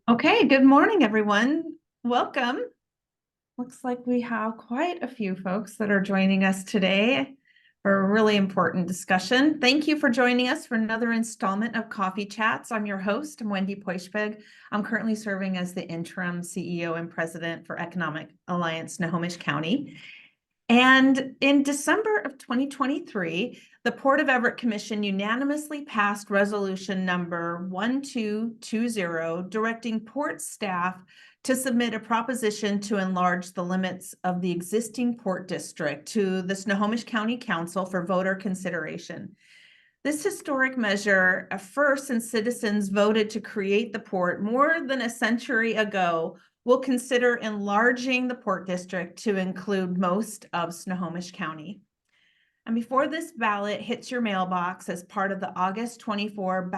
Okay, good morning, everyone. Welcome. Looks like we have quite a few folks that are joining us today for a really important discussion. Thank you for joining us for another installment of Coffee Chats. I'm your host, I'm Wendy Poischbeg. I'm currently serving as the interim CEO and president for Economic Alliance Snohomish County. And in December of 2023, the Port of Everett Commission unanimously passed resolution number 1220, directing port staff to submit a proposition to enlarge the limits of the existing port district to the Snohomish County Council for voter consideration. This historic measure, first since citizens voted to create the port more than a century ago, will consider enlarging the port district to include most of Snohomish County. And before this ballot hits your mailbox as part of the August 24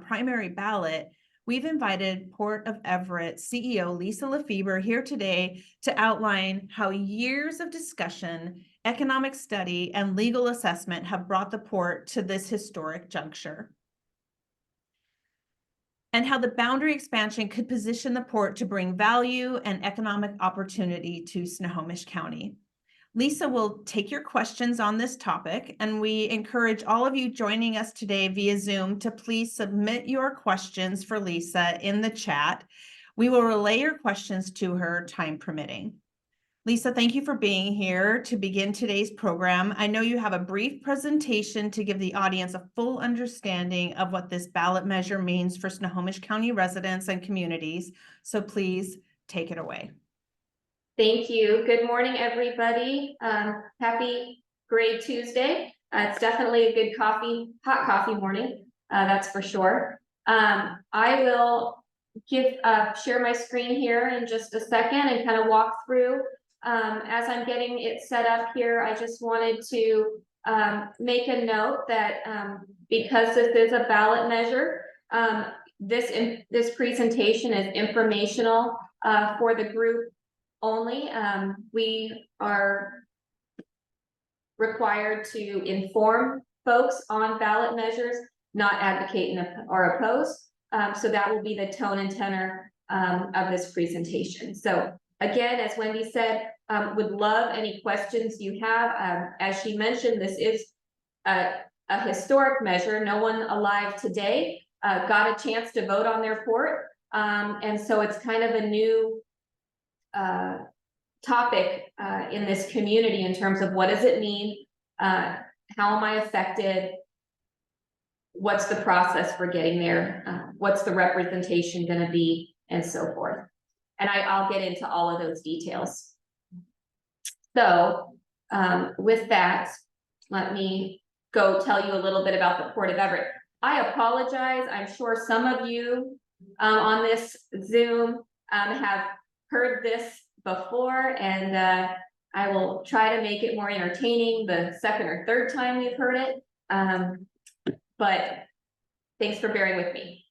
primary ballot, we've invited Port of Everett CEO Lisa Lefeber here today to outline how years of discussion, economic study, and legal assessment have brought the port to this historic juncture, and how the boundary expansion could position the port to bring value and economic opportunity to Snohomish County. Lisa will take your questions on this topic, and we encourage all of you joining us today via Zoom to please submit your questions for Lisa in the chat. We will relay your questions to her, time permitting. Lisa, thank you for being here to begin today's program. I know you have a brief presentation to give the audience a full understanding of what this ballot measure means for Snohomish County residents and communities, so please take it away. Thank you. Good morning, everybody. Happy Grade Tuesday. It's definitely a good hot coffee morning, that's for sure. I will share my screen here in just a second and kind of walk through. As I'm getting it set up here, I just wanted to make a note that because this is a ballot measure, this presentation is informational for the group only. We are required to inform folks on ballot measures, not advocate or oppose. So that will be the tone and tenor of this presentation. So again, as Wendy said, would love any questions you have. As she mentioned, this is a historic measure. No one alive today got a chance to vote on their port. And so it's kind of a new topic in this community in terms of what does it mean, how am I affected, what's the process for getting there, what's the representation going to be, and so forth. And I'll get into all of those details. So with that, let me go tell you a little bit about the Port of Everett. I apologize. I'm sure some of you on this Zoom have heard this before, and I will try to make it more entertaining the second or third time we've heard it. But thanks for bearing with me.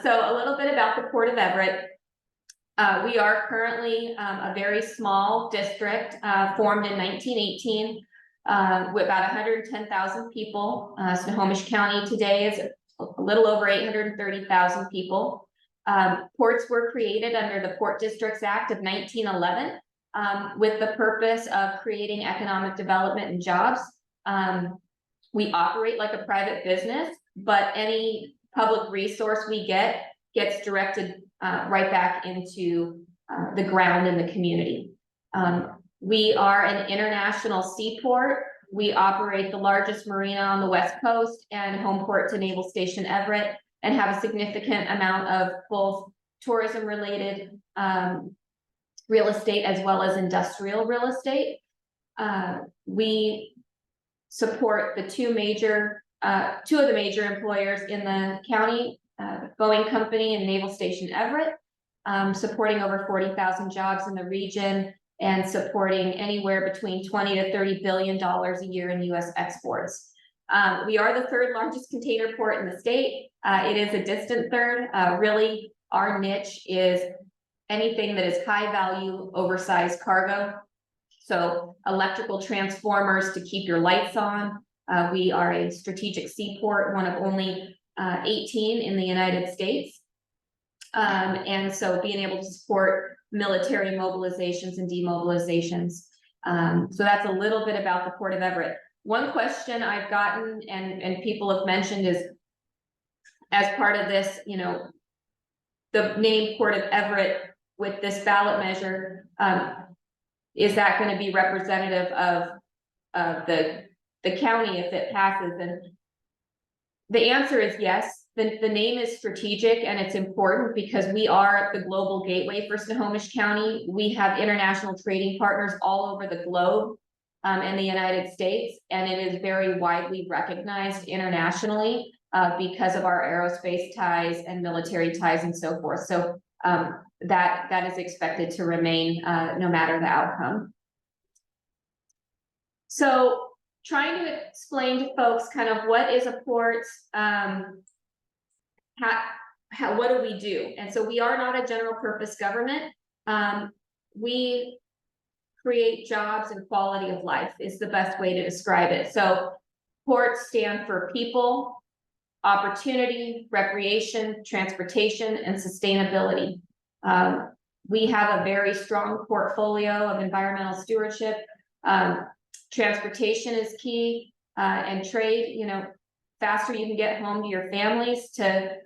So a little bit about the Port of Everett. We are currently a very small district formed in 1918 with about 110,000 people. Snohomish County today is a little over 830,000 people. Ports were created under the Port Districts Act of 1911 with the purpose of creating economic development and jobs. We operate like a private business, but any public resource we gets directed right back into the ground in the community. We are an international seaport. We operate the largest marina on the West Coast and home port to Naval Station Everett, and have a significant amount of both tourism related real estate as well as industrial real estate. We support the two of the major employers in the county, the Boeing Company and Naval Station Everett, supporting over 40,000 jobs in the region and supporting anywhere between $20 to $30 billion a year in U.S. exports. We are the third largest container port in the state. It is a distant third. Really, our niche is anything that is high value, oversized cargo. So electrical transformers to keep your lights on. We are a strategic seaport, one of only 18 in the United States. And so being able to support military mobilizations and demobilizations. So that's a little bit about the Port of Everett. One question I've gotten and people have mentioned is, as part of this, you know, the name Port of Everett with this ballot measure, is that going to be representative of the county if it passes? And the answer is yes. The name is strategic and it's important because we are the global gateway for Snohomish County. We have international trading partners all over the globe and the United States, and it is very widely recognized internationally because of our aerospace ties and military ties and so forth. So that is expected to remain no matter the outcome. So trying to explain to folks kind of what is a port, what do we do? And so we are not a general purpose government. We create jobs and quality of life is the best way to describe it. So ports stand for people, opportunity, recreation, transportation, and sustainability. We have a very strong portfolio of environmental stewardship. Transportation is key, and trade, you know, faster you can get home to your families to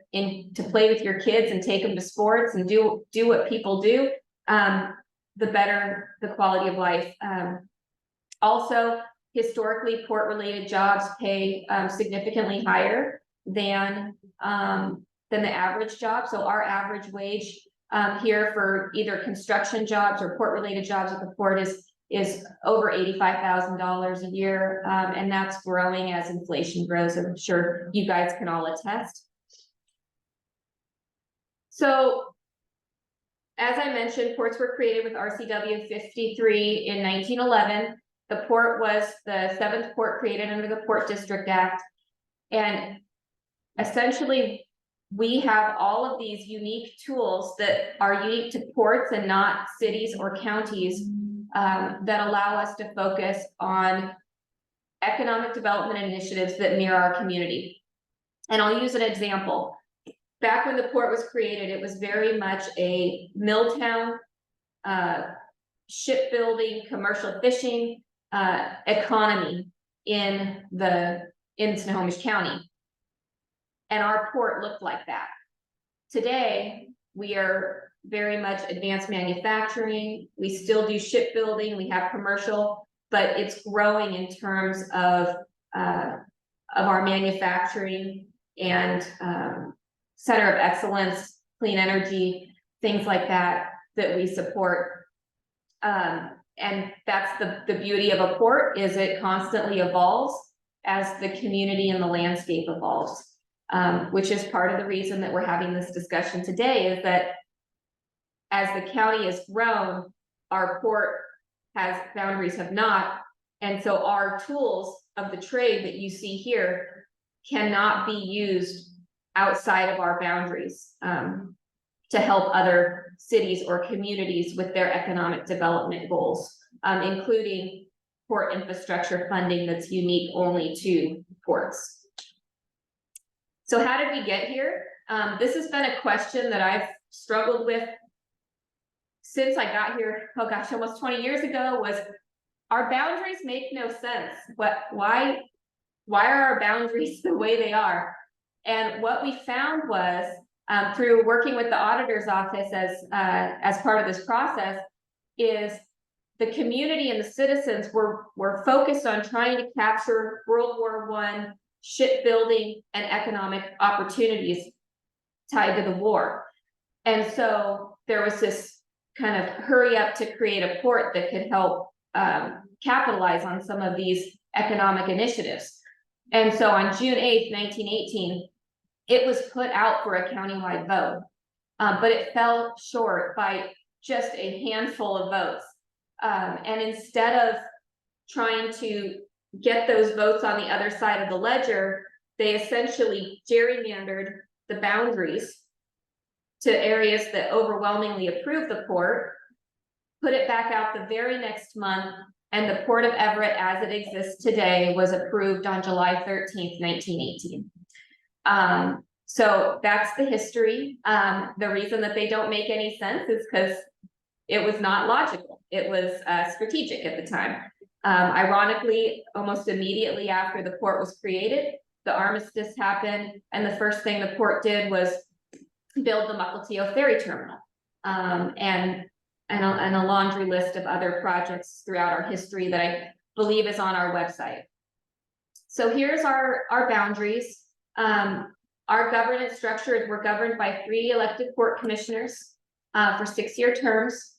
play with your kids and take them to sports and do what people do, the better the quality of life. Also, historically, port-related jobs pay significantly higher than the average job. So our average wage here for either construction jobs or port-related jobs at the port is over $85,000 a year, and that's growing as inflation grows. I'm sure you guys can all attest. So, as I mentioned, ports were created with RCW 53 in 1911. The port was the 7th port created under the Port District Act, and essentially, we have all of these unique tools that are unique to ports and not cities or counties that allow us to focus on economic development initiatives that mirror our community. And I'll use an example. Back when the port was created, it was very much a mill town, shipbuilding, commercial fishing economy in Snohomish County. And our port looked like that. Today, we are very much advanced manufacturing. We still do shipbuilding. We have commercial, but it's growing in terms of our manufacturing and center of excellence, clean energy, things like that we support. And that's the beauty of a port, is it constantly evolves as the community and the landscape evolves. Which is part of the reason that we're having this discussion today, is that as the county has grown, our port boundaries have not, and so our tools of the trade that you see here cannot be used outside of our boundaries to help other cities or communities with their economic development goals, including port infrastructure funding that's unique only to ports. So how did we get here? This has been a question that I've struggled with since I got here, oh gosh, almost 20 years ago, was our boundaries make no sense. Why are our boundaries the way they are? And what we found was, through working with the auditor's office as part of this process, is the community and the citizens were focused on trying to capture World War I shipbuilding and economic opportunities tied to the war. And so there was this kind of hurry up to create a port that could help capitalize on some of these economic initiatives. And so on June 8th, 1918, it was put out for a countywide vote, but it fell short by just a handful of votes. And instead of trying to get those votes on the other side of the ledger, they essentially gerrymandered the boundaries to areas that overwhelmingly approved the port, put it back out the very next month, and the Port of Everett as it exists today was approved on July 13th, 1918. So that's the history. The reason that they don't make any sense is because it was not logical. It was strategic at the time. Ironically, almost immediately after the port was created, the armistice happened, and the first thing the port did was build the Mukilteo ferry terminal, and a laundry list of other projects throughout our history that I believe is on our website. So here's our boundaries. Our governance structure is we're governed by 3 elected port commissioners for 6-year terms.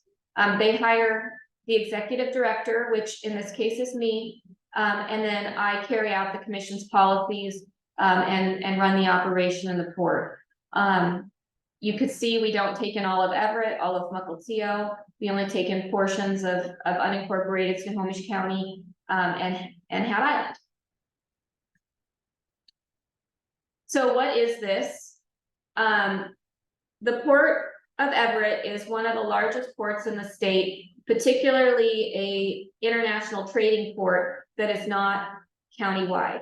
They hire the executive director, which in this case is me, and then I carry out the commission's policies and run the operation in the port. You could see we don't take in all of Everett, all of Mukilteo. We only take in portions of unincorporated Snohomish County and Hat Island. So what is this? The Port of Everett is one of the largest ports in the state, particularly a international trading port that is not countywide.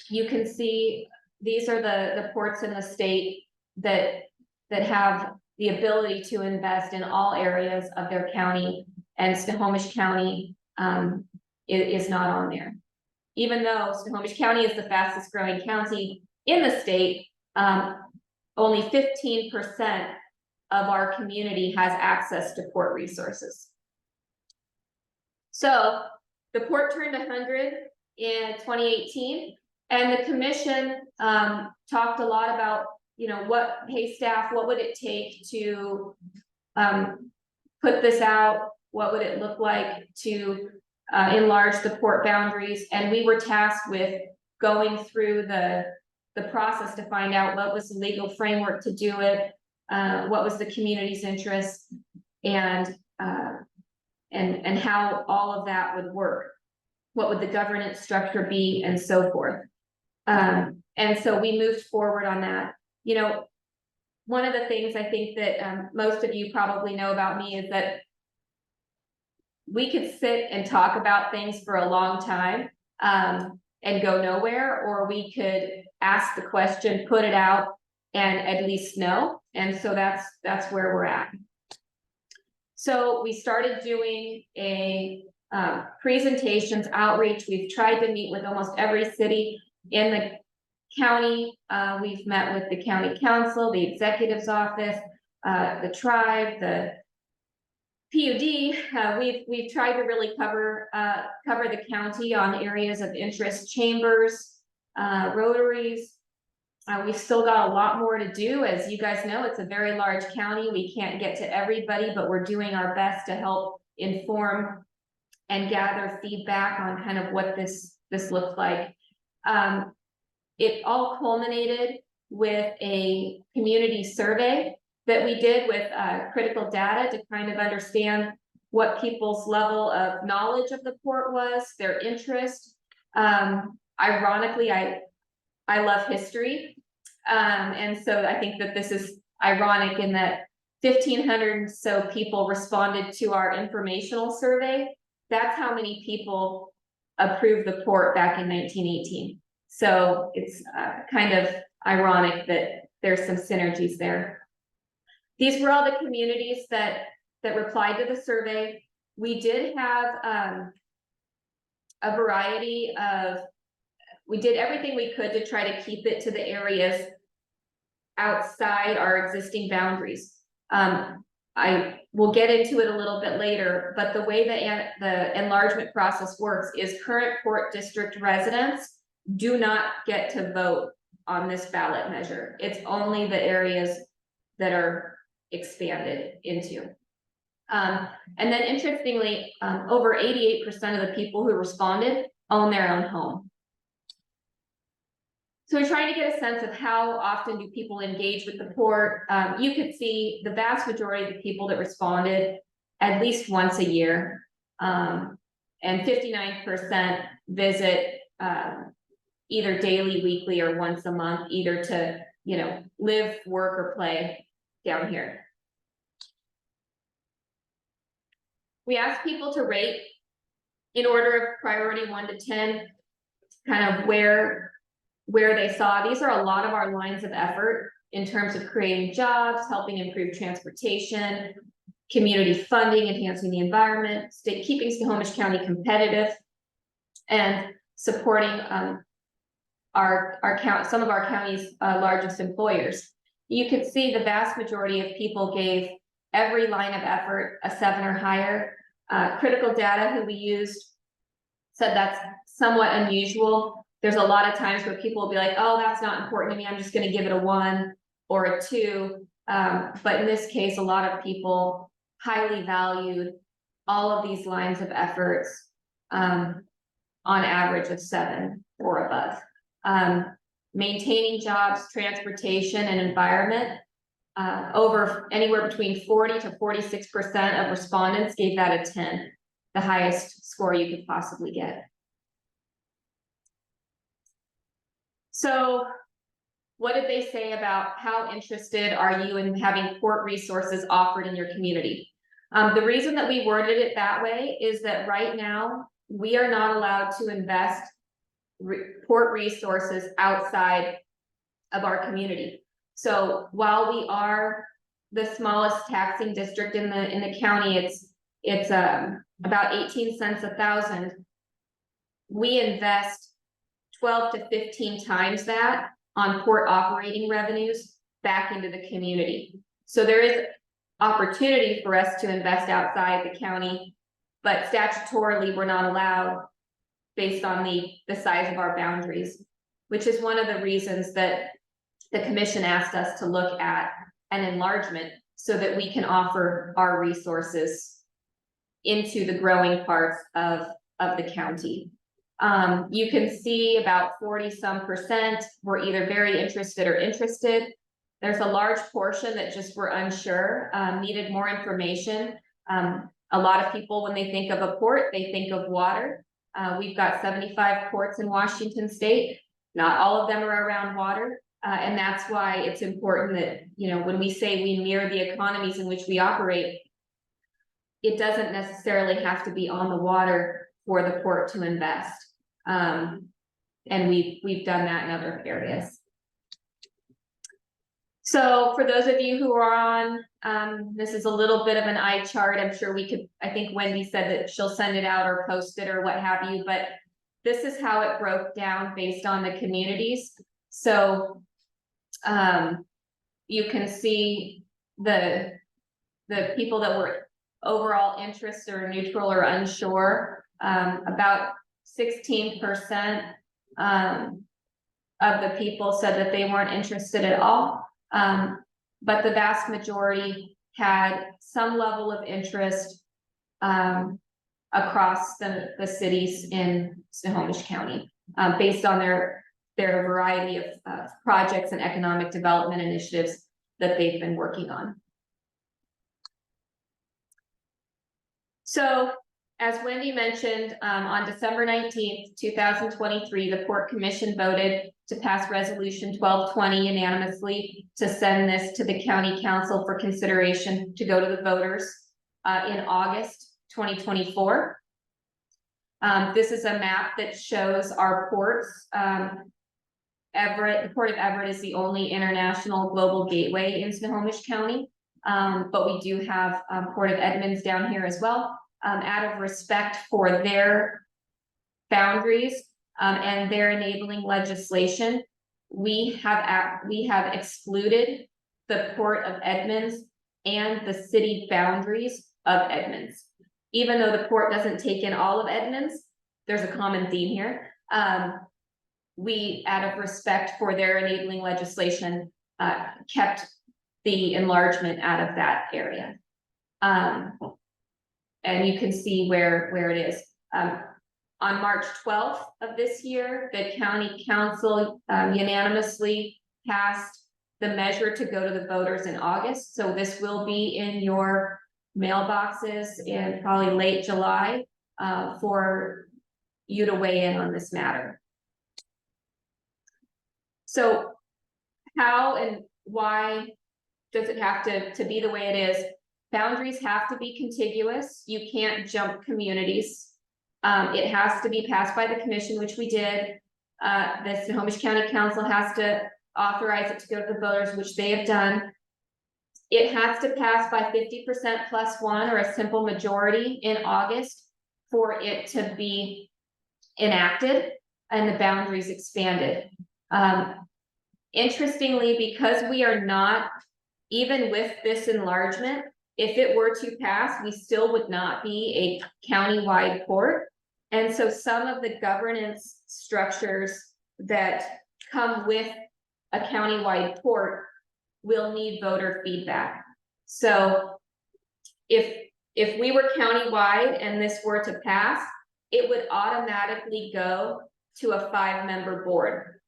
You can see these are the ports in the state that have the ability to invest in all areas of their county, and Snohomish County is not on there. Even though Snohomish County is the fastest growing county in the state, only 15% of our community has access to port resources. So the port turned 100 in 2018, and the commission talked a lot about, hey staff, what would it take to put this out? What would it look like to enlarge the port boundaries? And we were tasked with going through the process to find out what was the legal framework to do it, what was the community's interest, and how all of that would work. What would the governance structure be, and so forth. And so we moved forward on that. One of the things I think that most of you probably know about me is that we could sit and talk about things for a long time and go nowhere, or we could ask the question, put it out, and at least know. And so that's where we're at. So we started doing a presentations, outreach. We've tried to meet with almost every city in the county. We've met with the county council, the executive's office, the tribe, the PUD. We've tried to really cover the county on areas of interest, chambers, rotaries. We've still got a lot more to do. As you guys know, it's a very large county. We can't get to everybody, but we're doing our best to help inform and gather feedback on kind of what this looks like. It all culminated with a community survey that we did with critical data to kind of understand what people's level of knowledge of the port was, their interest. Ironically, I love history. And so I think that this is ironic in that 1,500 so people responded to our informational survey. That's how many people approved the port back in 1918. So it's kind of ironic that there's some synergies there. These were all the communities that replied to the survey. We did have a variety of, we did everything we could to try to keep it to the areas outside our existing boundaries. I will get into it a little bit later, but the way the enlargement process works is current port district residents do not get to vote on this ballot measure. It's only the areas that are expanded into. And then interestingly, over 88% of the people who responded own their own home. So we're trying to get a sense of how often do people engage with the port. You could see the vast majority of the people that responded at least once a year, and 59% visit either daily, weekly, or once a month, either to live, work, or play down here. We asked people to rate in order of priority 1 to 10, kind of where where they saw these are a lot of our lines of effort in terms of creating jobs, helping improve transportation, community funding, enhancing the environment, keeping Snohomish County competitive, and supporting some of our county's largest employers. You can see the vast majority of people gave every line of effort a 7 or higher. Critical Data, who we used, said that's somewhat unusual. There's a lot of times where people will be like, oh, that's not important to me, I'm just going to give it a 1 or a 2. But in this case, a lot of people highly valued all of these lines of efforts, on average of 7 or above. Maintaining jobs, transportation, and environment, over anywhere between 40 to 46% of respondents gave that a 10, the highest score you could possibly get. So what did they say about how interested are you in having port resources offered in your community? The reason that we worded it that way is that right now we are not allowed to invest port resources outside of our community. So while we are the smallest taxing district in the county, it's about 18 cents a thousand. We invest 12 to 15 times that on port operating revenues back into the community. So there is opportunity for us to invest outside the county, but statutorily we're not allowed based on the size of our boundaries, which is one of the reasons that the commission asked us to look at an enlargement so that we can offer our resources into the growing parts of the county. You can see about 40-some% were either very interested or interested. There's a large portion that just were unsure, needed more information. A lot of people, when they think of a port, they think of water. We've got 75 ports in Washington state. Not all of them are around water. And that's why it's important that, you know, when we say we mirror the economies in which we operate, it doesn't necessarily have to be on the water for the port to invest. And we've done that in other areas. So for those of you who are on, this is a little bit of an eye chart. I'm sure we could, I think Wendy said that she'll send it out or post it or what have you, but this is how it broke down based on the communities. So you can see the people that were overall interested or neutral or unsure, about 16% of the people said that they weren't interested at all. But the vast majority had some level of interest across the cities in Snohomish County, based on their variety of projects and economic development initiatives that they've been working on. So, as Wendy mentioned, on December 19th, 2023, the Port Commission voted to pass Resolution 1220 unanimously to send this to the County Council for consideration to go to the voters in August 2024. This is a map that shows our ports. Everett, the Port of Everett is the only international global gateway in Snohomish County, but we do have Port of Edmonds down here as well. Out of respect for their boundaries and their enabling legislation, we have excluded the Port of Edmonds and the city boundaries of Edmonds. Even though the port doesn't take in all of Edmonds, there's a common theme here. We, out of respect for their enabling legislation, kept the enlargement out of that area. And you can see where it is. On March 12th of this year, the County Council unanimously passed the measure to go to the voters in August. So this will be in your mailboxes in probably late July for you to weigh in on this matter. So how and why does it have to be the way it is? Boundaries have to be contiguous. You can't jump communities. It has to be passed by the commission, which we did. the Snohomish County Council has to authorize it to go to the voters, which they have done. It has to pass by 50% plus one or a simple majority in August for it to be enacted and the boundaries expanded. Interestingly, because we are not, even with this enlargement, if it were to pass, we still would not be a county-wide port. And so some of the governance structures that come with a county-wide port will need voter feedback. So if we were county-wide and this were to pass, it would automatically go to a 5-member board.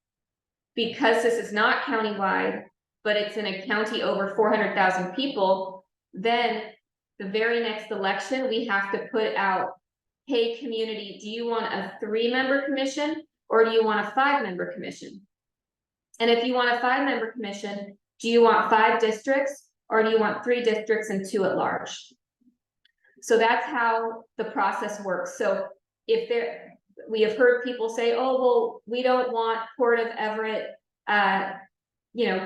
Because this is not county-wide, but it's in a county over 400,000 people, then the very next election, we have to put out, hey, community, do you want a 3-member commission or do you want a 5-member commission? And if you want a 5-member commission, do you want 5 districts or do you want 3 districts and 2 at large? So that's how the process works. So if we have heard people say, oh, well, we don't want Port of Everett,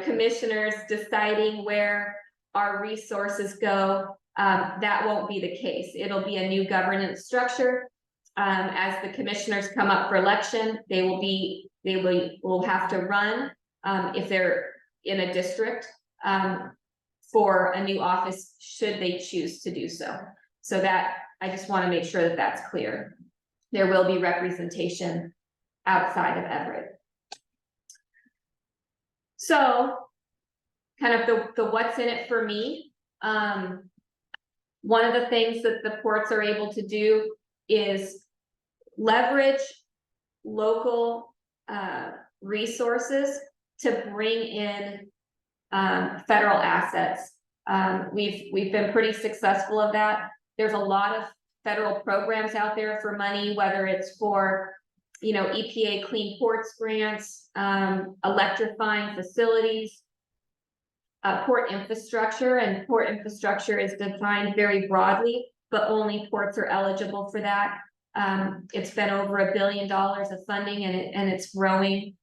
commissioners deciding where our resources go. That won't be the case. It'll be a new governance structure. As the commissioners come up for election, they will have to run if they're in a district for a new office should they choose to do so. So that I just want to make sure that that's clear. There will be representation outside of Everett. So kind of the what's in it for me. One of the things that the ports are able to do is leverage local resources to bring in federal assets. We've been pretty successful of that. There's a lot of federal programs out there for money, whether it's for EPA Clean Ports grants, electrifying facilities, port infrastructure, and port infrastructure is defined very broadly, but only ports are eligible for that. It's been over $1 billion of funding, and it's growing.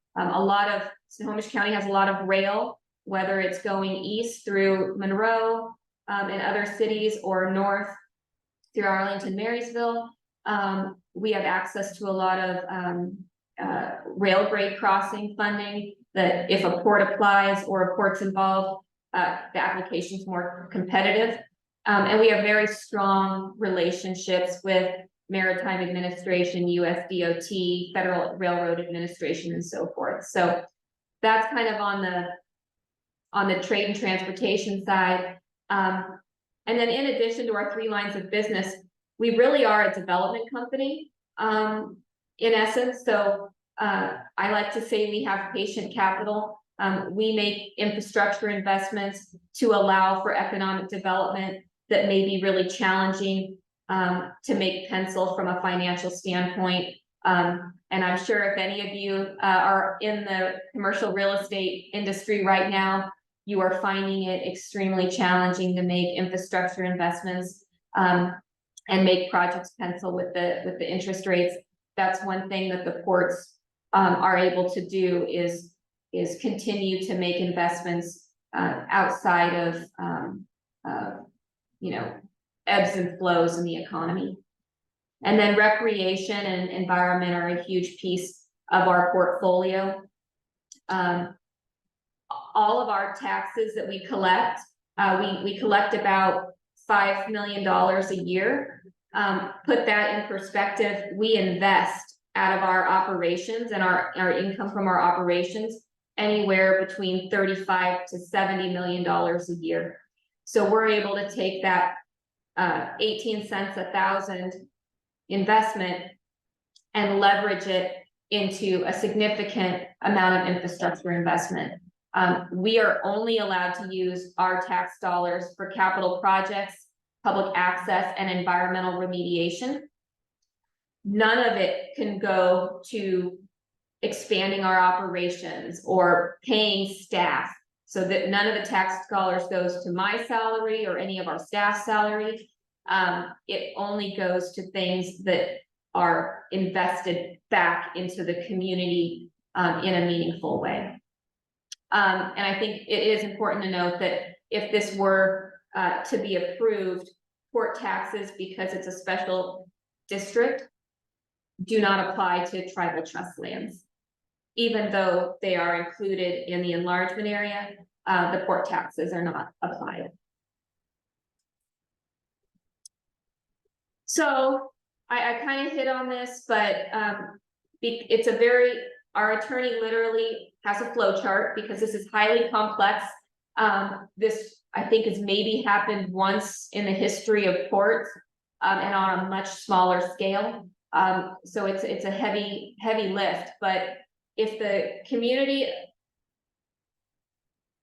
Snohomish County has a lot of rail, whether it's going east through Monroe and other cities or north through Arlington, Marysville. We have access to a lot of rail grade crossing funding that if a port applies or a port's involved, the application's more competitive. And we have very strong relationships with Maritime Administration, US DOT, Federal Railroad Administration, and so forth. So that's kind of on the trade and transportation side. And then in addition to our 3 lines of business, we really are a development company in essence. So I like to say we have patient capital. We make infrastructure investments to allow for economic development that may be really challenging to make pencil from a financial standpoint. And I'm sure if any of you are in the commercial real estate industry right now, you are finding it extremely challenging to make infrastructure investments and make projects pencil with the interest rates. That's one thing that the ports are able to do is continue to make investments outside of ebbs and flows in the economy. And then recreation and environment are a huge piece of our portfolio. All of our taxes that we collect, we collect about $5 million a year. Put that in perspective, we invest out of our operations and our income from our operations anywhere between $35 to $70 million a year. So we're able to take that 18 cents a thousand investment and leverage it into a significant amount of infrastructure investment. We are only allowed to use our tax dollars for capital projects, public access, and environmental remediation. None of it can go to expanding our operations or paying staff, so that none of the tax dollars goes to my salary or any of our staff's salary. It only goes to things that are invested back into the community in a meaningful way. And I think it is important to note that if this were to be approved, port taxes, because it's a special district, do not apply to tribal trust lands. Even though they are included in the enlargement area, the port taxes are not applied. So I kind of hit on this, but it's a very, our attorney literally has a flow chart because this is highly complex. This, I think, has maybe happened once in the history of ports, and on a much smaller scale. So it's a heavy lift, but if the community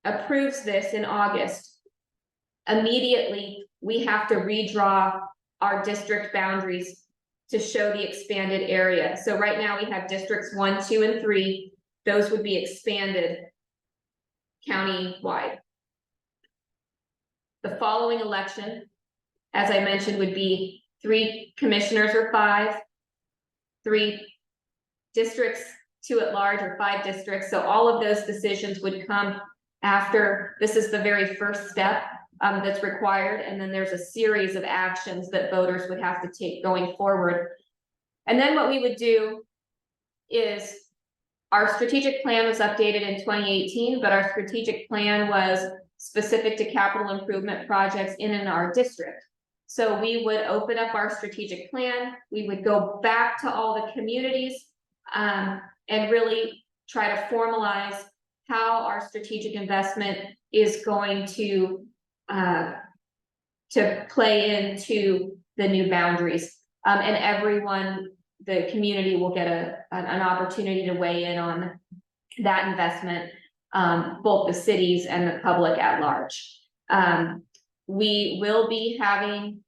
approves this in August, immediately we have to redraw our district boundaries to show the expanded area. So right now we have districts 1, 2, and 3. Those would be expanded county-wide. The following election, as I mentioned, would be 3 commissioners or 5, 3 districts, 2 at large, or 5 districts. So all of those decisions would come after. This is the very first step that's required, and then there's a series of actions that voters would have to take going forward. And then what we would do is, our strategic plan was updated in 2018, but our strategic plan was specific to capital improvement projects in our district. So we would open up our strategic plan, we would go back to all the communities, and really try to formalize how our strategic investment is going to play into the new boundaries. And everyone, the community, will get an opportunity to weigh in on that investment, both the cities and the public at large. We will be having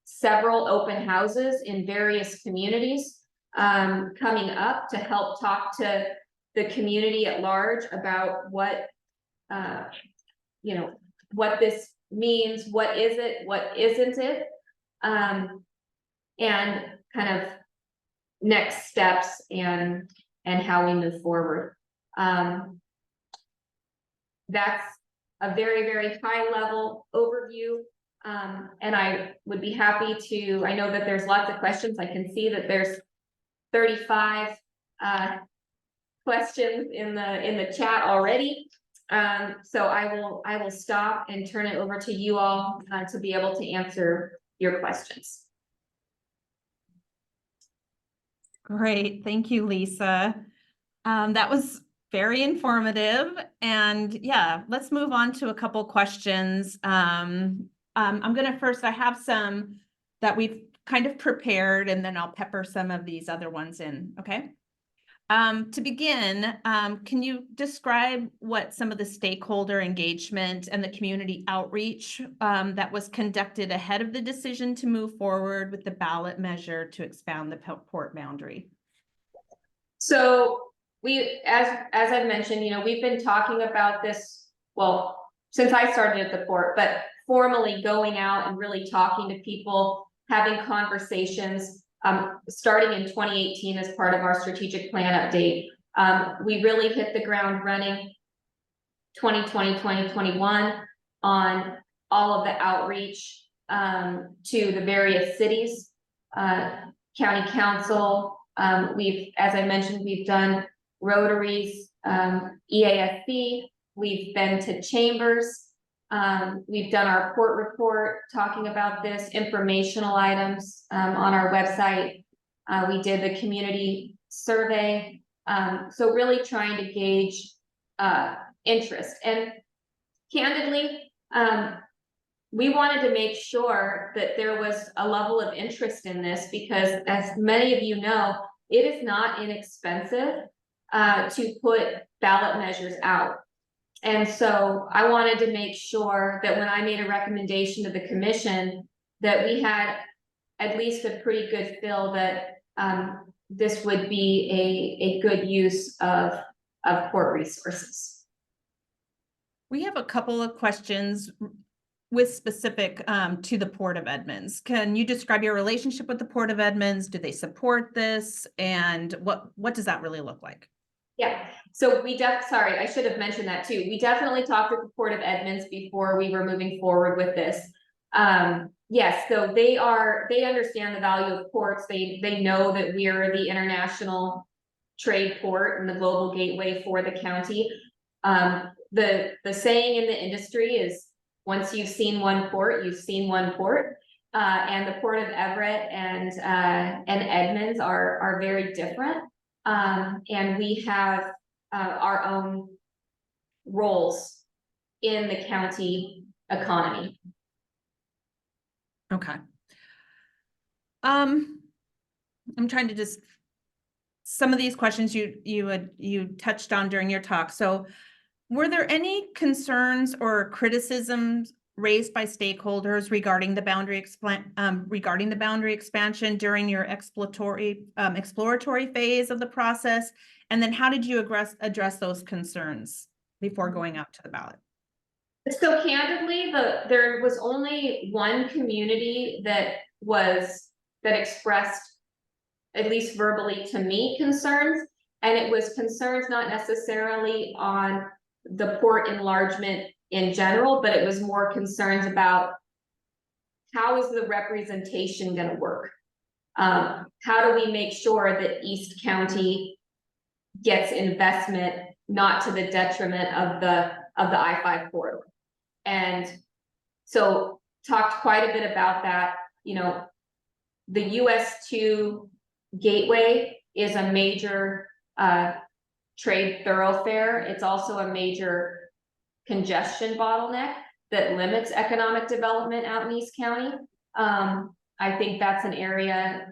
several open houses in various communities coming up to help talk to the community at large about what what this means, what is it, what isn't it, and kind of next steps and how we move forward. That's a very, very high level overview. And I would be happy to, I know that there's lots of questions. I can see that there's 35 questions in the chat already. So I will stop and turn it over to you all to be able to answer your questions. Great, thank you, Lisa. That was very informative, and yeah, let's move on to a couple questions. I'm gonna first, I have some that we've kind of prepared, and then I'll pepper some of these other ones in, okay? To begin, can you describe what some of the stakeholder engagement and the community outreach that was conducted ahead of the decision to move forward with the ballot measure to expand the port boundary? So we, as I've mentioned, we've been talking about this, well, since I started at the port, but formally going out and really talking to people, having conversations, starting in 2018 as part of our strategic plan update. We really hit the ground running 2020, 2021 on all of the outreach to the various cities, county council. As I mentioned, we've done Rotaries, EAFC, we've been to chambers, we've done our port report talking about this, informational items on our website. We did the community survey. So really trying to gauge interest. And candidly, we wanted to make sure that there was a level of interest in this because, as many of you know, it is not inexpensive to put ballot measures out. And so I wanted to make sure that when I made a recommendation to the commission, that we had at least a pretty good feel that this would be a good use of port resources. We have a couple of questions with specific to the Port of Edmonds. Can you describe your relationship with the Port of Edmonds? Do they support this? And what does that really look like? Yeah, so sorry, I should have mentioned that too. We definitely talked with the Port of Edmonds before we were moving forward with this. Yes, so they understand the value of ports. They know that we are the international trade port and the global gateway for the county. The saying in the industry is, once you've seen one port, you've seen one port. And the Port of Everett and Edmonds are very different. And we have our own roles in the county economy. Okay. I'm trying to just, some of these questions you touched on during your talk. So were there any concerns or criticisms raised by stakeholders regarding the boundary expansion during your exploratory phase of the process? And then how did you address those concerns before going out to the ballot? So candidly, there was only one community that expressed, at least verbally to me, concerns, and it was concerns not necessarily on the port enlargement in general, but it was more concerns about how is the representation going to work? How do we make sure that East County gets investment not to the detriment of the I-5 corridor? And so talked quite a bit about that. You know, the US-2 gateway is a major trade thoroughfare. It's also a major congestion bottleneck that limits economic development out in East County. I think that's an area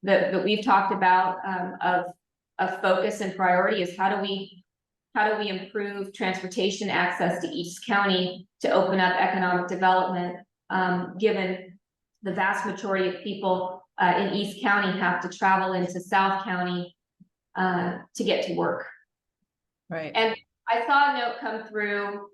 that we've talked about of focus and priority is how do we improve transportation access to East County to open up economic development, given the vast majority of people in East County have to travel into South County to get to work. Right. And I saw a note come through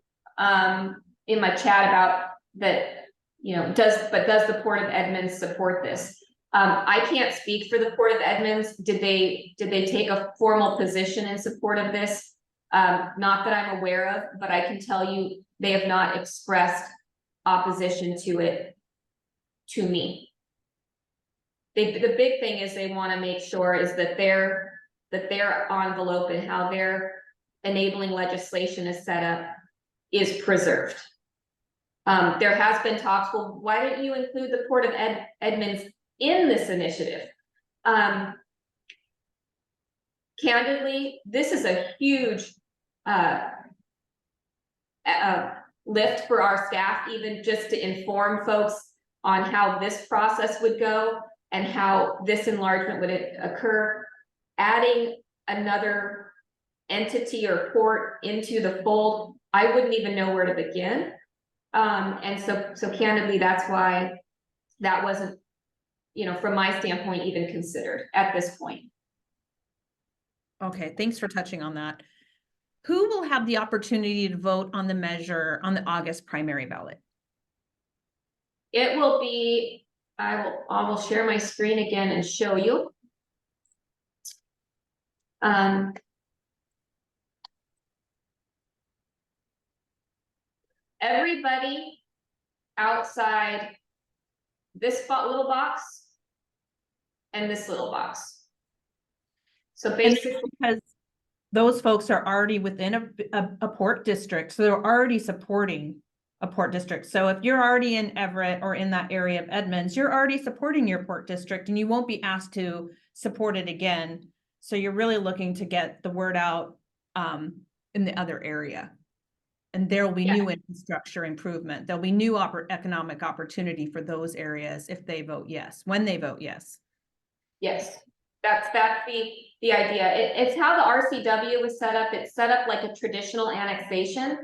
in my chat about that, you know, does the Port of Edmonds support this? I can't speak for the Port of Edmonds. Did they take a formal position in support of this? Not that I'm aware of, but I can tell you they have not expressed opposition to it to me. The big thing is they want to make sure is that their envelope and how their enabling legislation is set up is preserved. There has been talks, well, why don't you include the Port of Edmonds in this initiative? Candidly, this is a huge lift for our staff, even just to inform folks on how this process would go and how this enlargement would occur. Adding another entity or port into the fold, I wouldn't even know where to begin. And so candidly, that's why that wasn't, you know, from my standpoint, even considered at this point. Okay, thanks for touching on that. Who will have the opportunity to vote on the measure on the August primary ballot? It will be, I will share my screen again and show you. Everybody outside this little box and this little box. So basically, because those folks are already within a port district, so they're already supporting a port district. So if you're already in Everett or in that area of Edmonds, you're already supporting your port district and you won't be asked to support it again. So you're really looking to get the word out in the other area. And there will be new infrastructure improvement. There'll be new economic opportunity for those areas if they vote yes, when they vote yes. Yes, that's the idea. It's how the RCW was set up. It's set up like a traditional annexation,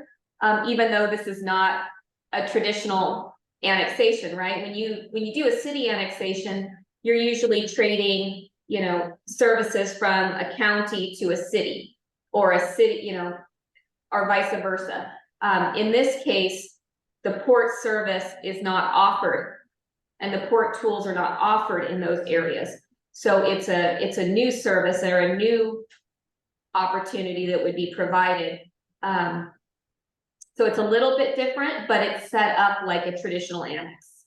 even though this is not a traditional annexation, right? When you do a city annexation, you're usually trading, you know, services from a county to a city, or a city, you know, or vice versa. In this case, the port service is not offered, and the port tools are not offered in those areas. So it's a new service or a new opportunity that would be provided. So it's a little bit different, but it's set up like a traditional annex.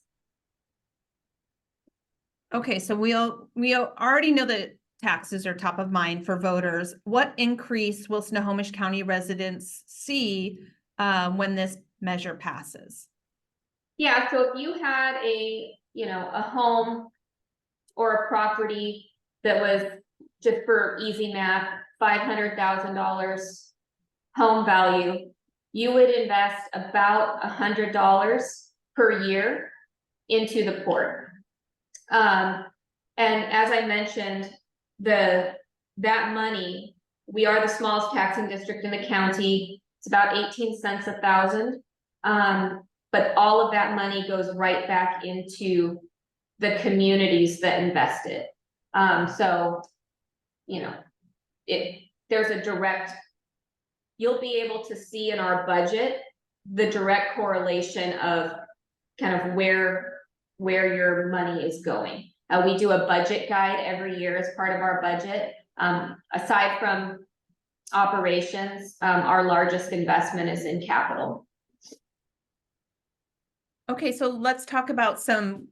Okay, so we already know that taxes are top of mind for voters. What increase will Snohomish County residents see when this measure passes? Yeah, so if you had a home or a property that was, just for easy math, $500,000 home value, you would invest about $100 per year into the port. And as I mentioned, that money, we are the smallest taxing district in the county. It's about 18 cents a thousand. But all of that money goes right back into the communities that invest it. So, there's a direct, you'll be able to see in our budget the direct correlation of kind of where your money is going. We do a budget guide every year as part of our budget. Aside from operations, our largest investment is in capital. Okay, so let's talk about some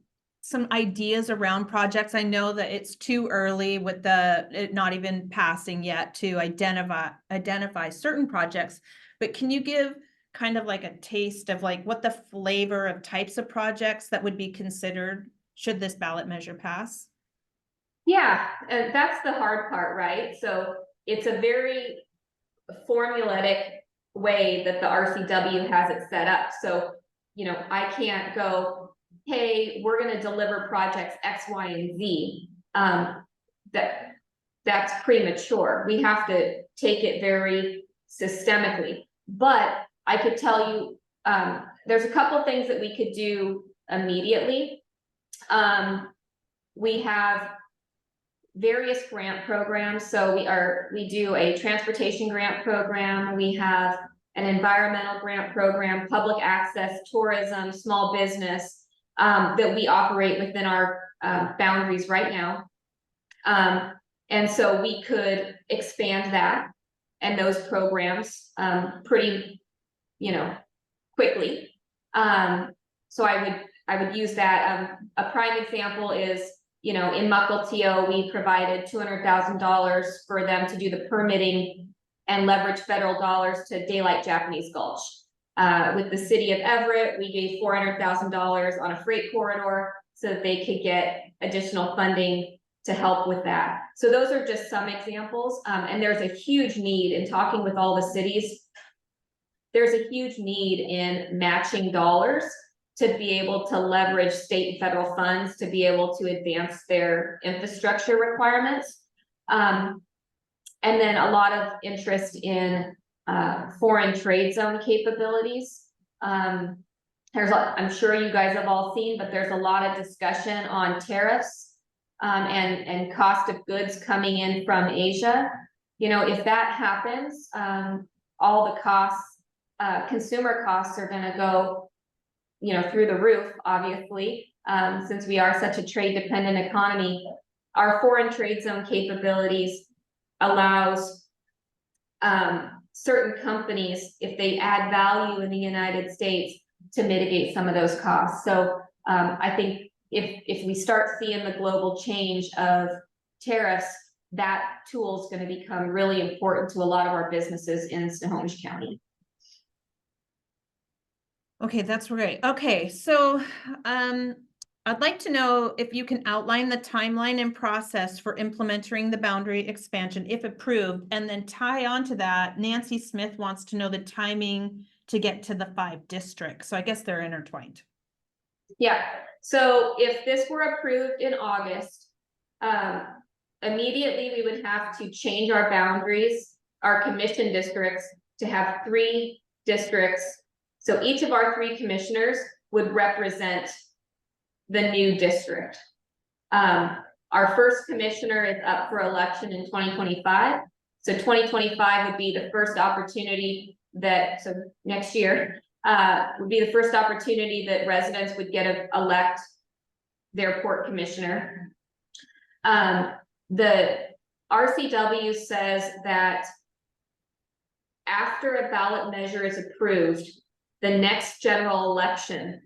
ideas around projects. I know that it's too early with it not even passing yet to identify certain projects, but can you give kind of like a taste of like what the flavor of types of projects that would be considered should this ballot measure pass? Yeah, and that's the hard part, right? So it's a very formulaic way that the RCW has it set up. So, I can't go, hey, we're going to deliver projects X, Y, and Z. That's premature. We have to take it very systemically. But I could tell you, there's a couple things that we could do immediately. We have various grant programs. So we do a transportation grant program. We have an environmental grant program, public access, tourism, small business, that we operate within our boundaries right now. And so we could expand that and those programs pretty, quickly. So I would use that. A prime example is, in Mukilteo, we provided $200,000 for them to do the permitting and leverage federal dollars to daylight Japanese Gulch. With the City of Everett, we gave $400,000 on a freight corridor so that they could get additional funding to help with that. So those are just some examples. And there's a huge need in talking with all the cities. There's a huge need in matching dollars to be able to leverage state and federal funds to be able to advance their infrastructure requirements. And then a lot of interest in foreign trade zone capabilities. I'm sure you guys have all seen, but there's a lot of discussion on tariffs and cost of goods coming in from Asia. If that happens, all the costs, consumer costs are going to go, through the roof, obviously, since we are such a trade dependent economy. Our foreign trade zone capabilities allows certain companies, if they add value in the United States, to mitigate some of those costs. So I think if we start seeing the global change of tariffs, that tool is going to become really important to a lot of our businesses in Snohomish County. Okay, that's great. Okay, so I'd like to know if you can outline the timeline and process for implementing the boundary expansion if approved, and then tie on to that. Nancy Smith wants to know the timing to get to the 5 districts. So I guess they're intertwined. Yeah, so if this were approved in August, immediately we would have to change our boundaries, our commission districts, to have 3 districts. So each of our 3 commissioners would represent the new district. Our first commissioner is up for election in 2025. So 2025 would be the first opportunity so next year, would be the first opportunity that residents would get to elect their port commissioner. The RCW says that after a ballot measure is approved, the next general election,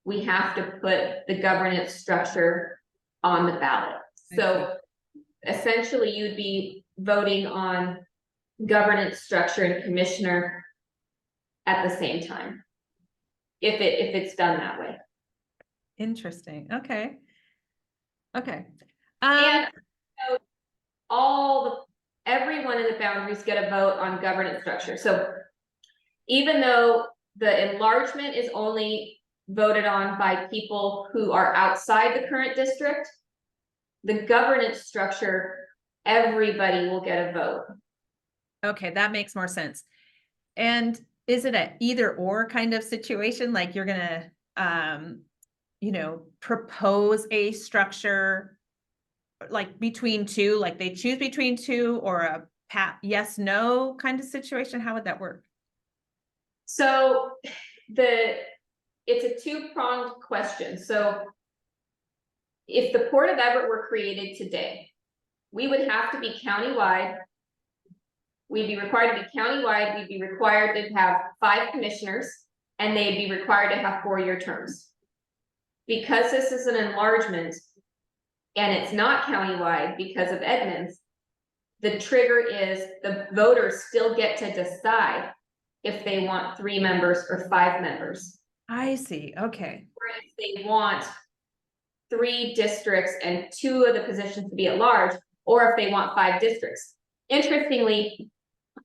we have to put the governance structure on the ballot. So essentially you'd be voting on governance structure and commissioner at the same time, if it's done that way. Interesting. Okay. Okay. And so everyone in the boundaries get a vote on governance structure. So even though the enlargement is only voted on by people who are outside the current district, the governance structure, everybody will get a vote. Okay, that makes more sense. And is it a either or kind of situation? Like you're gonna, propose a structure like between two, like they choose between two, or a yes, no kind of situation? How would that work? So it's a two-pronged question. So if the Port of Everett were created today, we would have to be countywide. We'd be required to be countywide. We'd be required to have 5 commissioners, and they'd be required to have 4-year terms. Because this is an enlargement and it's not countywide because of Edmonds, the trigger is the voters still get to decide if they want 3 members or 5 members. I see. Okay. Or if they want 3 districts and 2 of the positions to be at large, or if they want 5 districts. Interestingly,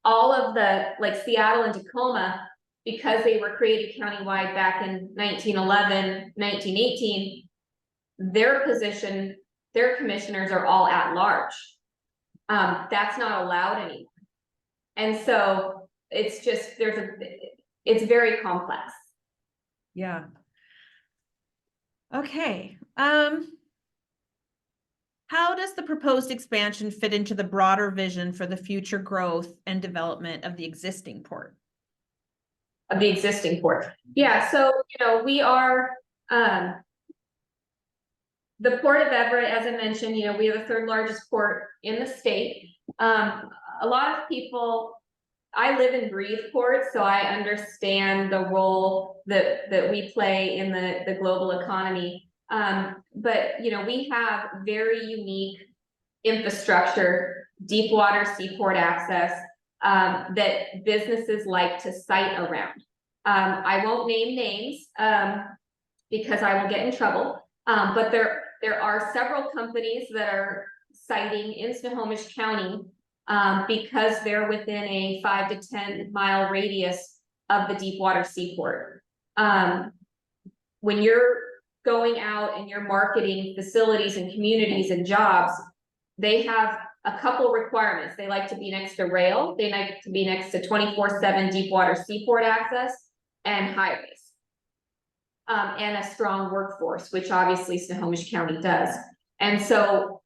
all of the, like Seattle and Tacoma, because they were created countywide back in 1911, 1918, their commissioners are all at large. That's not allowed anymore. And so it's just, it's very complex. Yeah. Okay. How does the proposed expansion fit into the broader vision for the future growth and development of the existing port? Of the existing port. Yeah, so we are the Port of Everett, as I mentioned, we have the 3rd largest port in the state. A lot of people, I live and breathe port, so I understand the role that we play in the global economy. But we have very unique infrastructure, deep water seaport access, that businesses like to site around. I won't name names because I will get in trouble, but there are several companies that are siting in Snohomish County because they're within a 5 to 10 mile radius of the deep water seaport. When you're going out and you're marketing facilities and communities and jobs, they have a couple requirements. They like to be next to rail. They like to be next to 24/7 deep water seaport access and highways. And a strong workforce, which obviously Snohomish County does. And so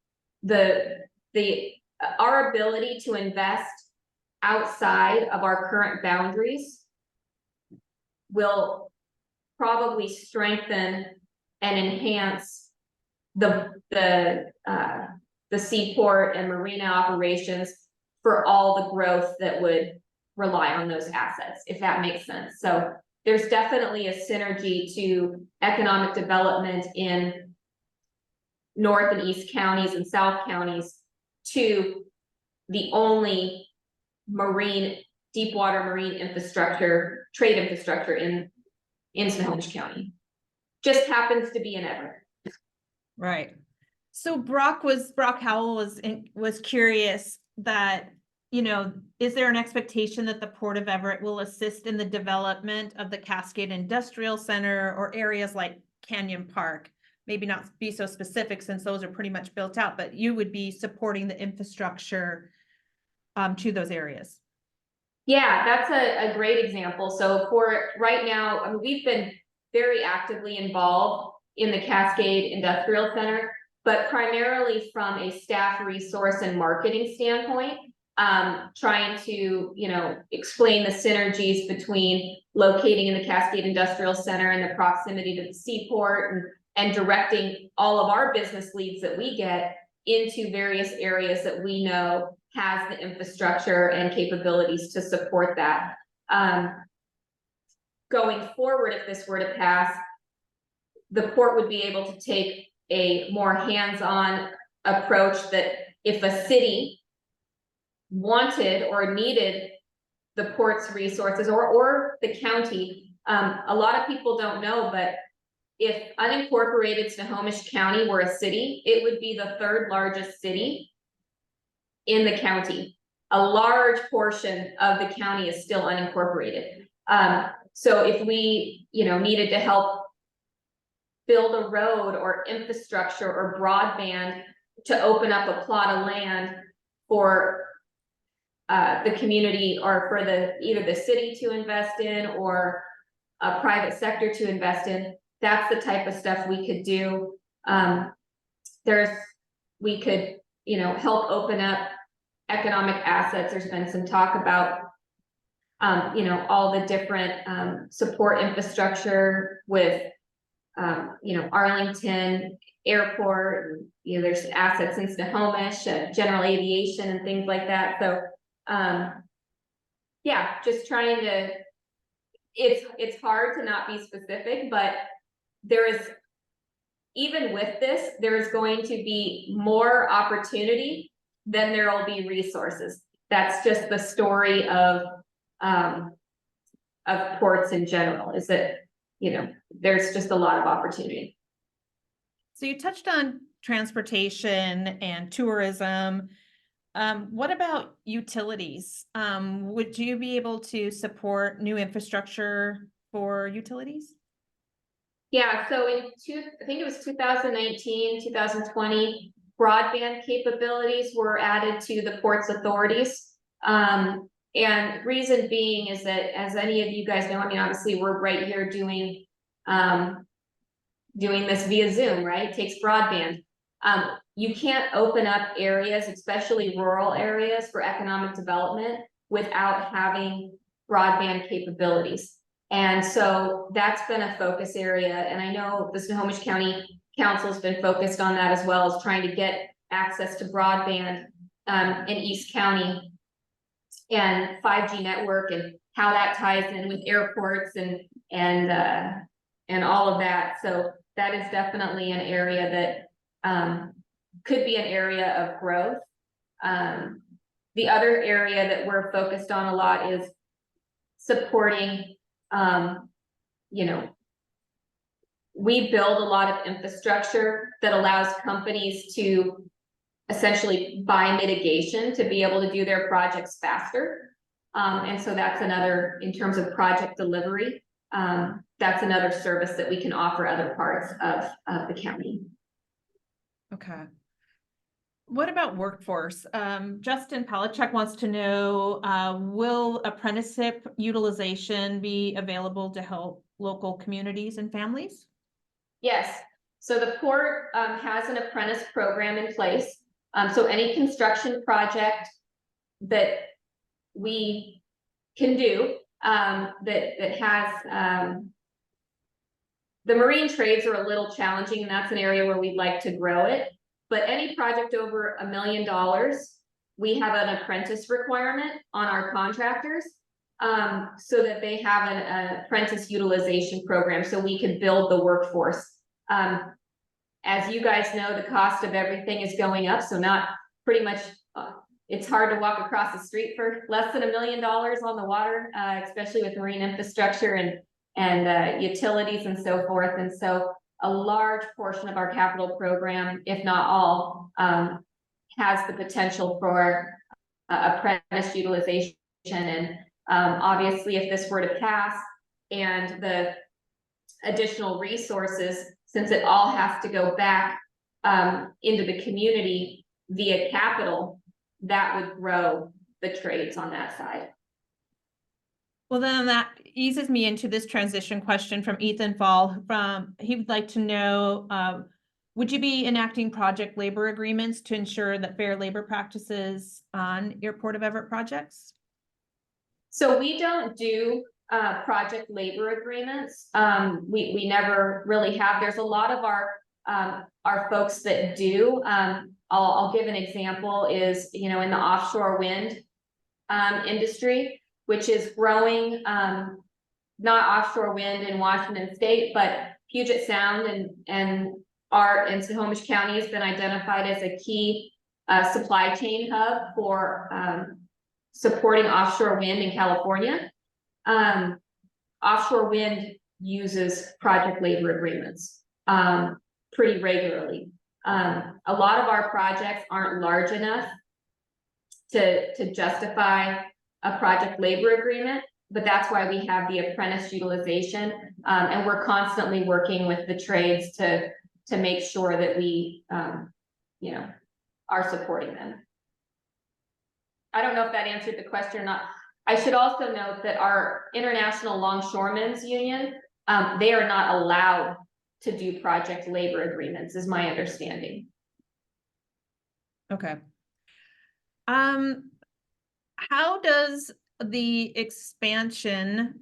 our ability to invest outside of our current boundaries will probably strengthen and enhance the seaport and marina operations for all the growth that would rely on those assets, if that makes sense. So there's definitely a synergy to economic development in North and East counties and South counties to the only deep water marine infrastructure, trade infrastructure in Snohomish County. Just happens to be in Everett. Right. So Brock Howell was curious that, is there an expectation that the Port of Everett will assist in the development of the Cascade Industrial Center or areas like Canyon Park? Maybe not be so specific since those are pretty much built out, but you would be supporting the infrastructure to those areas. Yeah, that's a great example. So for right now, I mean, we've been very actively involved in the Cascade Industrial Center, but primarily from a staff resource and marketing standpoint. trying to, explain the synergies between locating in the Cascade Industrial Center and the proximity to the seaport, and directing all of our business leads that we get into various areas that we know has the infrastructure and capabilities to support that. Going forward, if this were to pass, the port would be able to take a more hands-on approach, that if a city wanted or needed the port's resources, or the county, a lot of people don't know, but if unincorporated Snohomish County were a city, it would be the third largest city in the county. A large portion of the county is still unincorporated. So if we, needed to help build a road or infrastructure or broadband to open up a plot of land for the community, or for either the city to invest in, or a private sector to invest in, that's the type of stuff we could do. We could, help open up economic assets. There's been some talk about, all the different support infrastructure with, Arlington Airport, and, there's assets in Snohomish, general aviation and things like that. So, yeah, just trying to, it's hard to not be specific, but even with this, there is going to be more opportunity than there will be resources. That's just the story of ports in general, is that, there's just a lot of opportunity. So you touched on transportation and tourism. What about utilities? Would you be able to support new infrastructure for utilities? Yeah, so I think it was 2019, 2020, broadband capabilities were added to the port's authorities. And reason being is that, as any of you guys know, obviously we're right here doing this via Zoom, right? It takes broadband. You can't open up areas, especially rural areas, for economic development without having broadband capabilities. And so that's been a focus area. And I know the Snohomish County Council has been focused on that, as well as trying to get access to broadband in East County, and 5G network, and how that ties in with airports and all of that. So that is definitely an area that could be an area of growth. The other area that we're focused on a lot is supporting, we build a lot of infrastructure that allows companies to essentially buy mitigation to be able to do their projects faster. And so that's another, in terms of project delivery, that's another service that we can offer other parts of the county. Okay. What about workforce? Justin Palachuk wants to know, will apprenticeship utilization be available to help local communities and families? Yes. So the port has an apprentice program in place. So any construction project that we can do that has the marine trades are a little challenging, and that's an area where we'd like to grow it. But any project over $1 million, we have an apprentice requirement on our contractors, so that they have an apprentice utilization program, so we can build the workforce. As you guys know, the cost of everything is going up, so not pretty much, it's hard to walk across the street for less than $1 million on the water, especially with marine infrastructure and utilities and so forth. And so a large portion of our capital program, if not all, has the potential for apprentice utilization. And obviously, if this were to pass, and the additional resources, since it all has to go back into the community via capital, that would grow the trades on that side. Well, then that eases me into this transition question from Ethan Fall. He would like to know, Would you be enacting project labor agreements to ensure that fair labor practices on your Port of Everett projects? So we don't do project labor agreements. We never really have. There's a lot of our folks that do. I'll give an example is, in the offshore wind industry, which is growing, not offshore wind in Washington State, but Puget Sound and Snohomish County has been identified as a key supply chain hub for supporting offshore wind in California. Offshore wind uses project labor agreements pretty regularly. A lot of our projects aren't large enough to justify a project labor agreement, but that's why we have the apprentice utilization, and we're constantly working with the trades to make sure that we are supporting them. I don't know if that answered the question or not. I should also note that our International Longshoremen's Union, they are not allowed to do project labor agreements, is my understanding. Okay. How does the expansion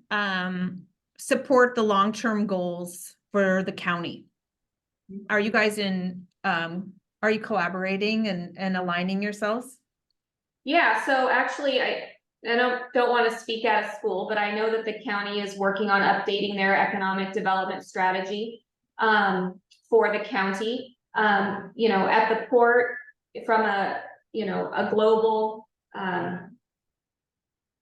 support the long-term goals for the county? Are you guys are you collaborating and aligning yourselves? Yeah, so actually I don't want to speak out of school, but I know that the county is working on updating their economic development strategy for the county. At the port, from a global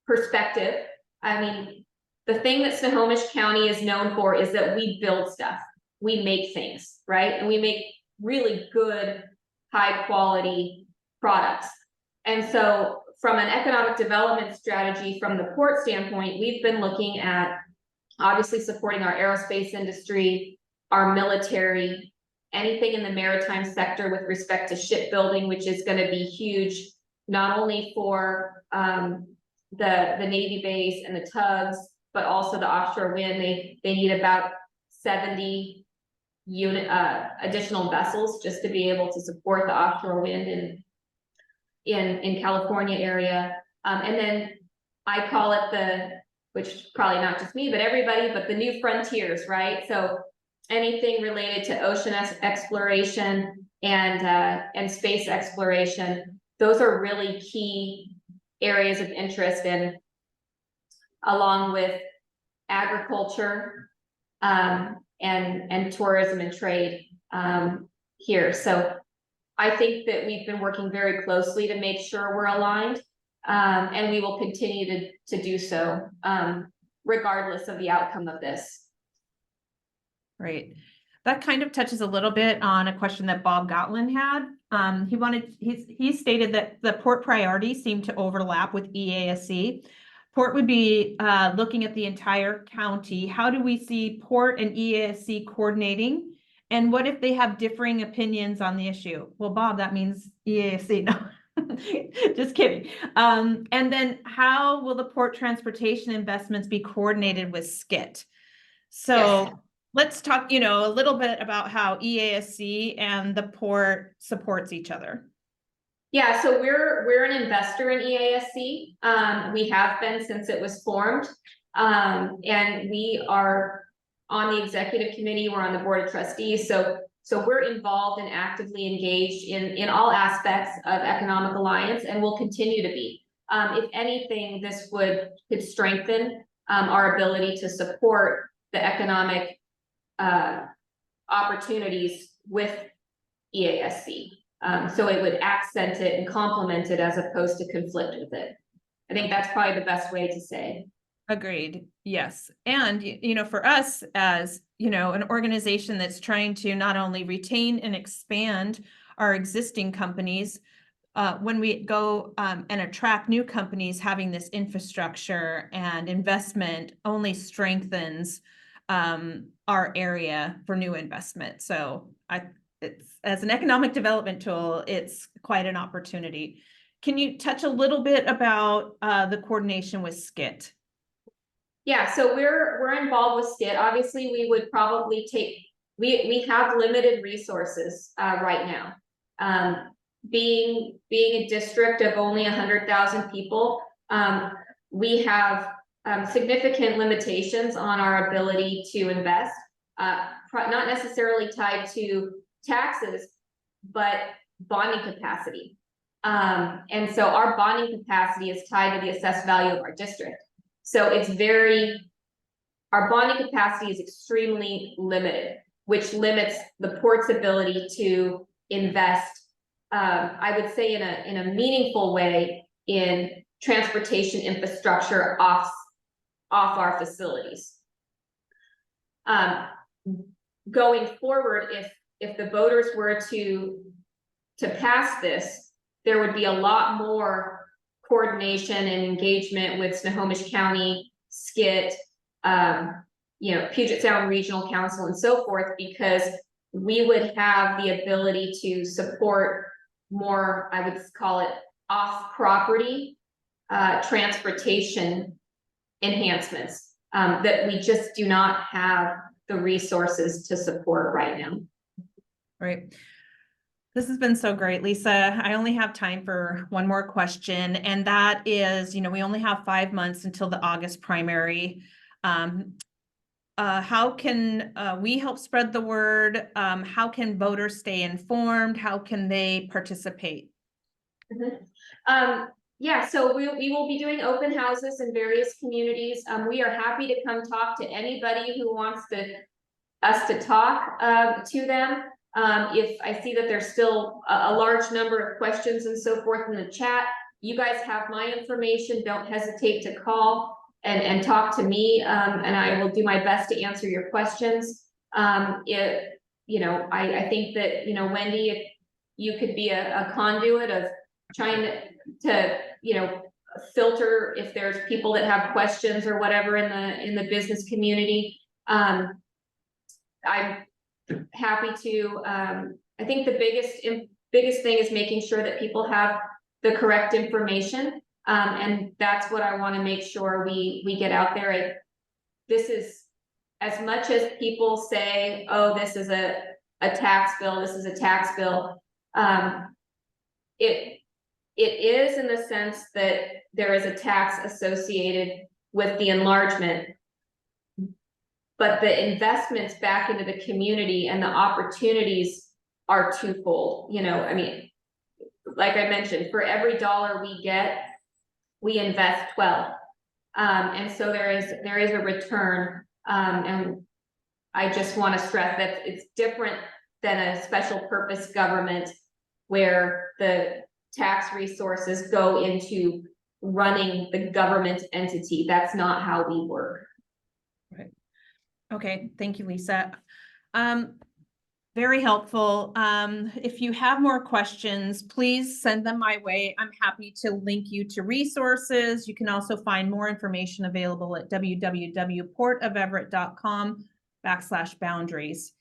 perspective, I mean, the thing that Snohomish County is known for is that we build stuff, we make things, right? And we make really good, high quality products. And so from an economic development strategy, from the port standpoint, we've been looking at obviously supporting our aerospace industry, our military, anything in the maritime sector with respect to shipbuilding, which is going to be huge, not only for the Navy base and the tugs, but also the offshore wind. They need about 70 additional vessels just to be able to support the offshore wind in California area. And then I call it which probably not just me, but everybody, but the new frontiers, right? So anything related to ocean exploration and space exploration, those are really key areas of interest in, along with agriculture and tourism and trade here. So I think that we've been working very closely to make sure we're aligned, and we will continue to do so regardless of the outcome of this. Right. That kind of touches a little bit on a question that Bob Gotlin had. He stated that the port priorities seem to overlap with EASC. Port would be looking at the entire county. How do we see Port and EASC coordinating? And what if they have differing opinions on the issue? Well, Bob, that means EASC. No, just kidding. And then how will the port transportation investments be coordinated with SCIT? So yes. Let's talk, a little bit about how EASC and the port supports each other. Yeah, so we're an investor in EASC. We have been since it was formed, and we are on the executive committee. We're on the board of trustees. So we're involved and actively engaged in all aspects of economic alliance, and will continue to be. If anything, this could strengthen our ability to support the economic opportunities with EASC. So it would accent it and complement it as opposed to conflict with it. I think that's probably the best way to say. Agreed. Yes. And, for us as, an organization that's trying to not only retain and expand our existing companies, when we go and attract new companies, having this infrastructure and investment only strengthens our area for new investment. So it's, as an economic development tool, it's quite an opportunity. Can you touch a little bit about the coordination with SCIT? Yeah, so we're involved with SCIT. Obviously, we would probably take we have limited resources right now. Being a district of only 100,000 people, we have significant limitations on our ability to invest, not necessarily tied to taxes, but bonding capacity. And so our bonding capacity is tied to the assessed value of our district. So our bonding capacity is extremely limited, which limits the port's ability to invest, I would say, in a meaningful way in transportation infrastructure off our facilities. Going forward, if the voters were to pass this, there would be a lot more coordination and engagement with Snohomish County, SCIT, Puget Sound Regional Council, and so forth, because we would have the ability to support more, I would call it, off-property transportation enhancements that we just do not have the resources to support right now. Right. This has been so great, Lisa. I only have time for one more question, and that is, we only have 5 months until the August primary. How can we help spread the word? How can voters stay informed? How can they participate? Yeah, so we will be doing open houses in various communities. We are happy to come talk to anybody who wants us to talk to them. If I see that there's still a large number of questions and so forth in the chat, you guys have my information. Don't hesitate to call and talk to me, and I will do my best to answer your questions. I think that, Wendy, if you could be a conduit of trying to filter if there's people that have questions or whatever in the business community. I'm happy to. I think the biggest thing is making sure that people have the correct information, and that's what I want to make sure we get out there. This is, as much as people say, oh, this is a tax bill, this is a tax bill, it is, in the sense that there is a tax associated with the enlargement, but the investments back into the community and the opportunities are twofold. I mean, like I mentioned, for every dollar we get, we invest 12. And so there is a return. And I just want to stress that it's different than a special purpose government where the tax resources go into running the government entity. That's not how we work. Right. Okay. Thank you, Lisa. Very helpful. If you have more questions, please send them my way. I'm happy to link you to resources. You can also find more information available at www.portoferett.com/boundaries.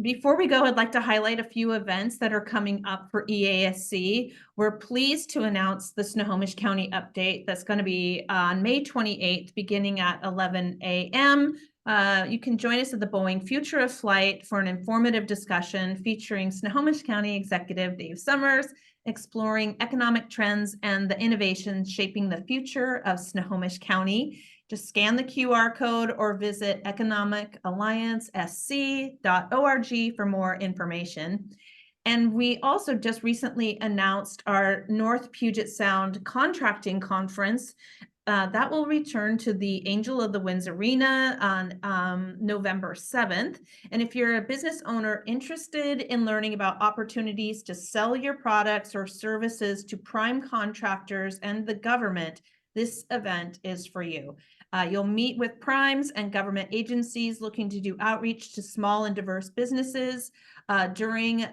Before we go, I'd like to highlight a few events that are coming up for EASC. We're pleased to announce the Snohomish County update that's going to be on May 28th, beginning at 11 a.m. You can join us at the Boeing Future of Flight for an informative discussion featuring Snohomish County Executive Dave Summers, exploring economic trends and the innovations shaping the future of Snohomish County. Just scan the QR code or visit economicalliancesc.org for more information. And we also just recently announced our North Puget Sound Contracting Conference. That will return to the Angel of the Winds Arena on November 7th. And if you're a business owner interested in learning about opportunities to sell your products or services to prime contractors and the government, this event is for you. You'll meet with primes and government agencies looking to do outreach to small and diverse businesses during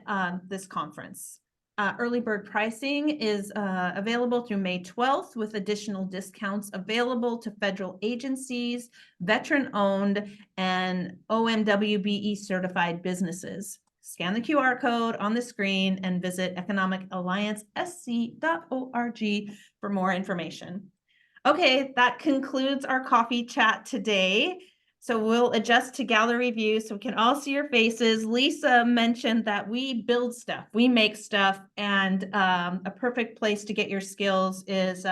this conference. Early bird pricing is available through May 12th, with additional discounts available to federal agencies, veteran-owned, and OMWBE certified businesses. Scan the QR code on the screen and visit economicalliancesc.org for more information. Okay, that concludes our coffee chat today. So we'll adjust to gallery view so we can all see your faces. Lisa mentioned that we build stuff, we make stuff, and a perfect place to get your skills is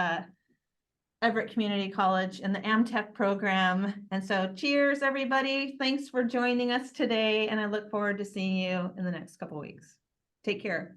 Everett Community College and the AmTech program. And so cheers, everybody. Thanks for joining us today. And I look forward to seeing you in the next couple of weeks. Take care.